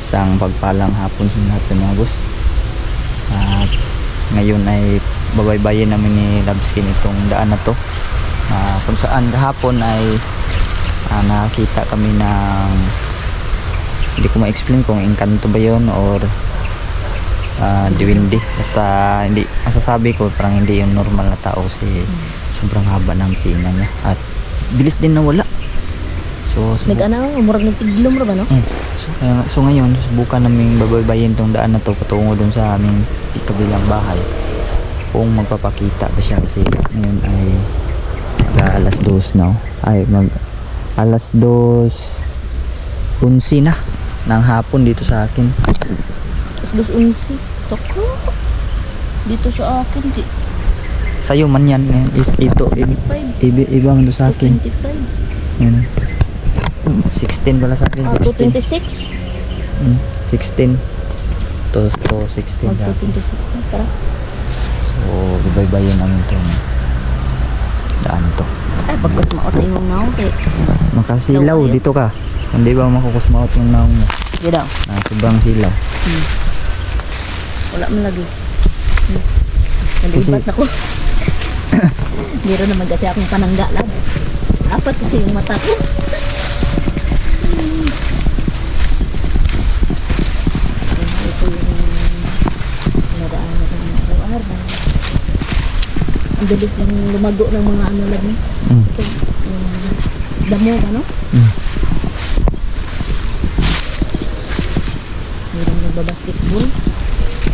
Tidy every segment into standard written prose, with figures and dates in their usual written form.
Isang pagpalang hapon sa lahat ng mga boss. At ngayon ay babaybayin namin ni Labskin itong daan na to, kung saan kahapon ay nakakita kami ng, hindi ko ma-explain kung engkanto ba yun or diwindi. Basta hindi masasabi ko, parang hindi yung normal na tao kasi sobrang haba ng tinga niya at bilis din nawala. So murag nagtiglom ra ba no? So ngayon subukan namin babaybayin tong daan na to patungo dun sa aming kabilang bahay kung magpapakita ba siya, kasi ngayon ay alas 2 now, ay mag alas 2:11 na ng hapon dito sa akin. Alas 2:11 toko dito sa akin di Sa'yo man yan, ito iba man to sa akin. 25 yan, 16 pala sa akin. 26 16 to 16 mag 26 na tara. So babaybayin namin itong daan to. Ay pagkas maot na yung naw kay Makasilaw dito ka, hindi ba makukusmaot yung naong mo? di daw Sobrang silaw. wala man lagi nalibat na ko. Meron naman kasi akong panangga lad, apat kasi yung mata ko. Ito yung nadaan na ng araw-araw. Ang bilis lang lumago ng mga ano lang ito damo ba no? Meron nagbabasketball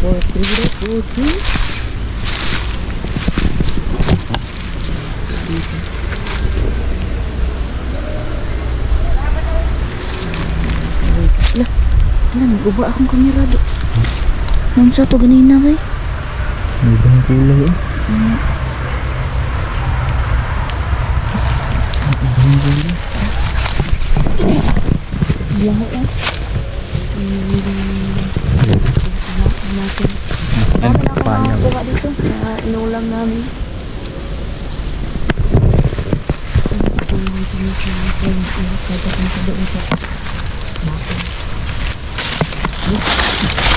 for 3 or 2. Nag-uba akong kamera do. Nansa to ganina kay? May ibang kulay eh. Biyahe eh. Ano pa niya? Kuha dito. Inulam namin.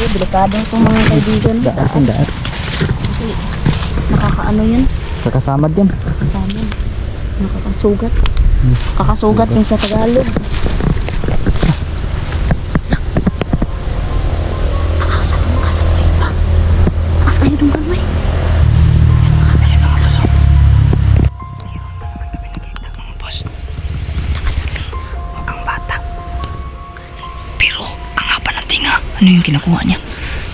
Delikado itong mga kaibigan. Daan. Nakakaano yan? Kakasamad yan. Nakakasamad. Nakakasugat. Kakasugat yun sa Tagalog. Takas kayo dong kanway. Ano yung kinakuha niya?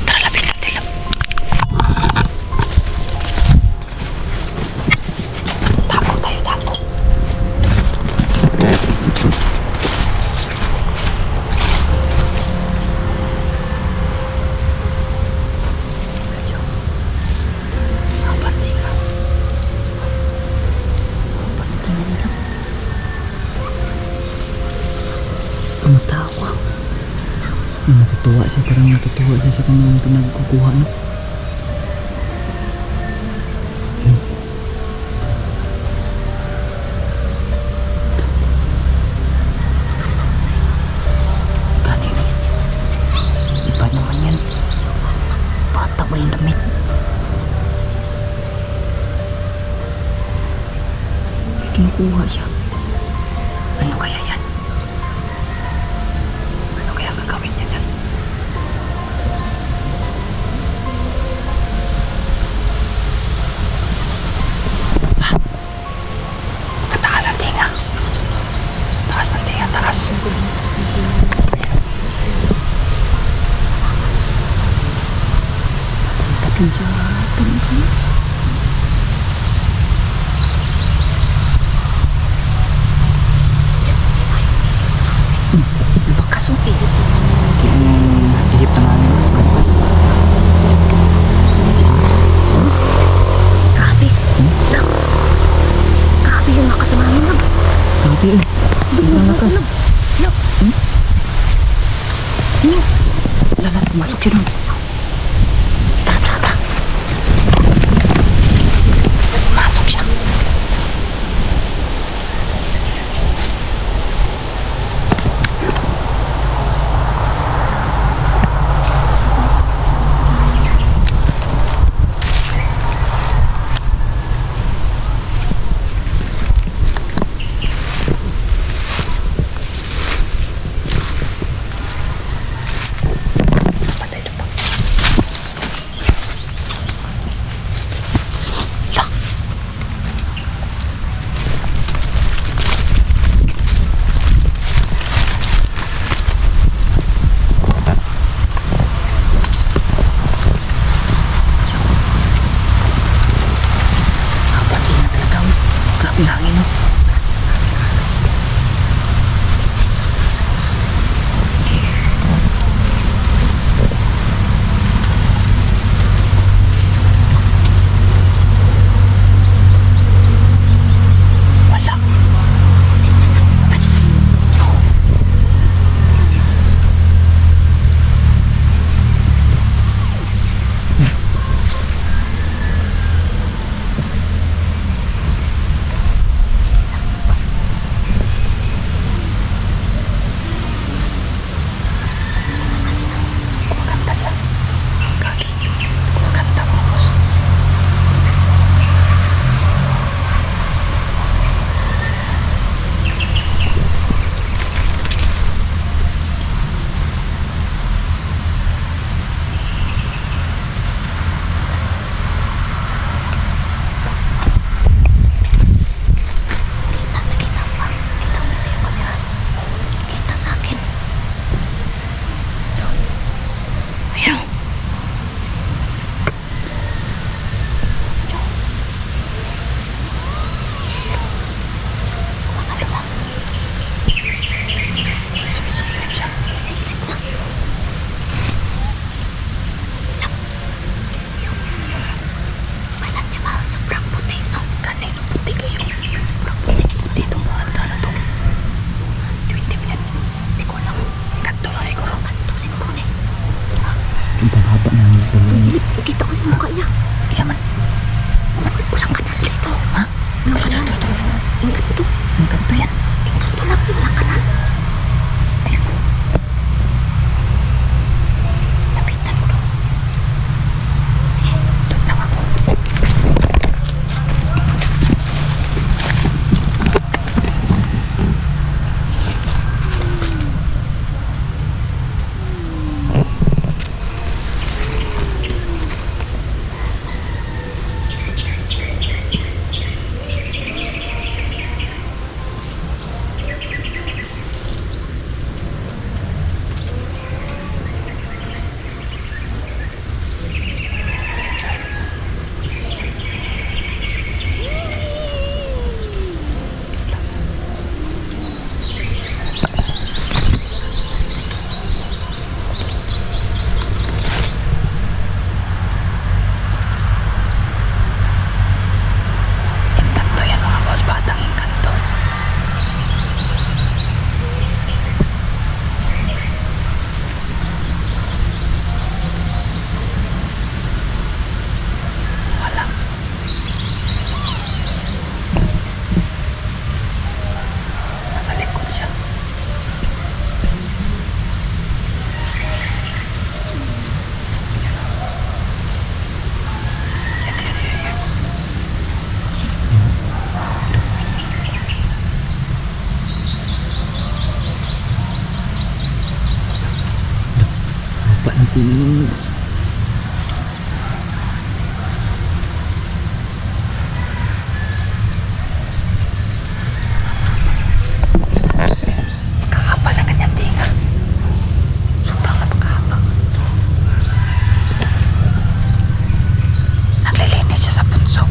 Tara, lapit natin lang. Tago tayo, tago. Medyo habanting lang. Habanting na lang. Tumatawa. Natutuwa siya, parang natutuwa siya sa kanyang pinagkukuha, no? Kanina iba naman yan, bata walang damit. May kinukuha siya. Ano kaya yan? Ano kaya gagawin niya dyan? Taas ng tinga. Taas ng tinga, taas. Takin siya. Bakas o. Ihip na namin. Bakas o. Grabe. Grabe yung nakasama mo lang. Grabe eh. Sobrang lakas. Lala, pumasok siya doon. Tara. Pumasok siya. Kita ko yung mukha niya. Kaya man. Walang kanal dito. Ha? Walang kanal. Ingat ito. Ang kanto yan. Ingat ito lang. Walang kanal. Ayun. Lapitan mo doon. Sige. Doon lang ako. Engkanto yan mga boss, batang engkanto. Wala. Nasa likod siya. Lupa natin. Kahaba ng kanyang tinga. Sobrang napakahaba. Naglilinis siya sa punso.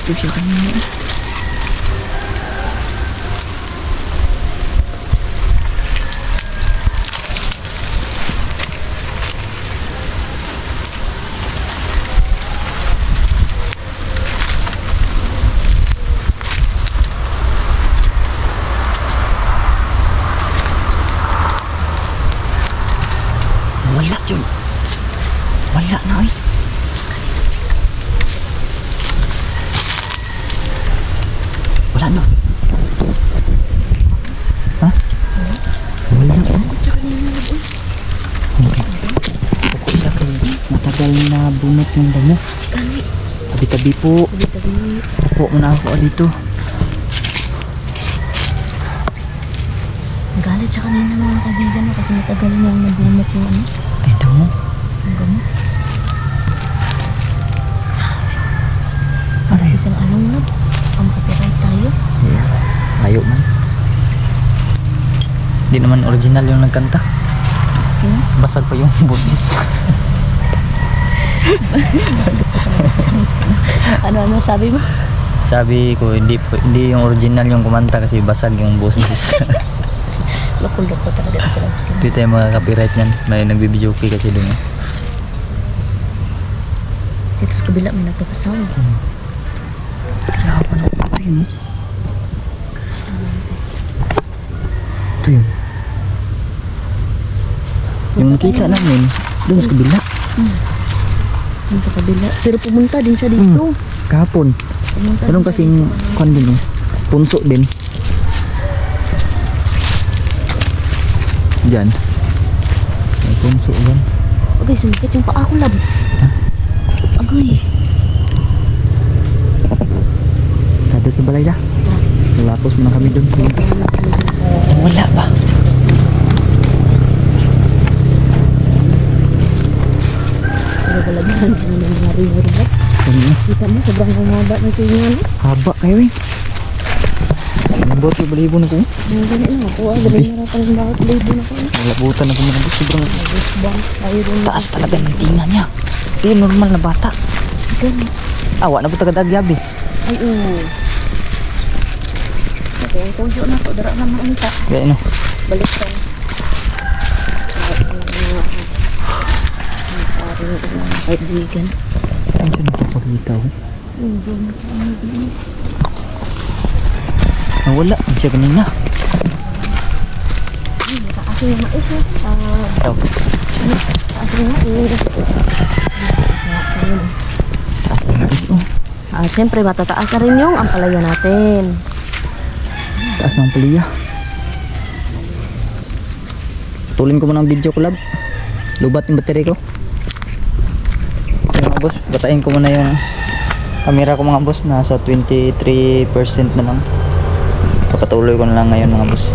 dito siya kanina. Wala yun. Wala na ay. Wala na. Ha? Wala na. Okay. Pukul siya kay matagal na bunot yung damo. Kani. Tabi-tabi po. Tabi-tabi. Upo muna ako dito. Galit siya kanina mga kaibigan no, kasi matagal niyang nabunot yung ano. Ay, damo. Ang gamot. Ano Kasi yun? sa anong nab. Ang copyright tayo. Layo man. Hindi naman original yung nagkanta. Maski na. Basag pa yung boses. Ano sabi mo? Sabi ko, hindi yung original yung kumanta kasi basag yung boses. Loko-loko talaga sa skin. Hindi tayo mga copyright yan. May nagbibidyoke kasi doon. Dito sa kabila may nagpapasound. Kaya pa na ito yun. Ito yun. Yung nakita namin, doon sa kabila. Yung sa kabila. Pero pumunta din siya dito. Kahapon. Pumunta Ganun din kasing siya. kwan din. Punso din. Diyan. May punso yan. Okay, sumakit yung paa ko lab. Agoy. Kado sa balay na. Nalapos mo na kami doon. Wala ba? Pero balagyan siya ng mga river ba? Kanina. Kita mo, sobrang humaba ng tingin ano? Haba kayo eh. Nambot yung balibo na ko. Yung ganyan lang ako. Galing na rin ng bakit libo na ko. Nalabutan na kumanabot. Sobrang Goosebumps tayo rin. taas talaga ng tinga niya. Hindi normal na bata. Ganun. Awa na po tagadagyabi. Ay, oo. Okay, ang tuyo na to. Dara naman ang ta. Kaya ano. Balik ka. Ang kaibigan. Ano siya nakapakita ko? Nawala. Ano siya kanina? Taas yung mais eh. Ito. Taas yung mais. Taas na nais. Oh. Siyempre, matataas na rin yung ampalaya natin. Taas ng paliya. Tulin ko muna ang video ko, lab. Lubat yung battery ko. Okay, mga boss, batayin ko muna yung camera ko, mga boss. Nasa 23% na lang. Papatuloy ko na lang ngayon, mga boss.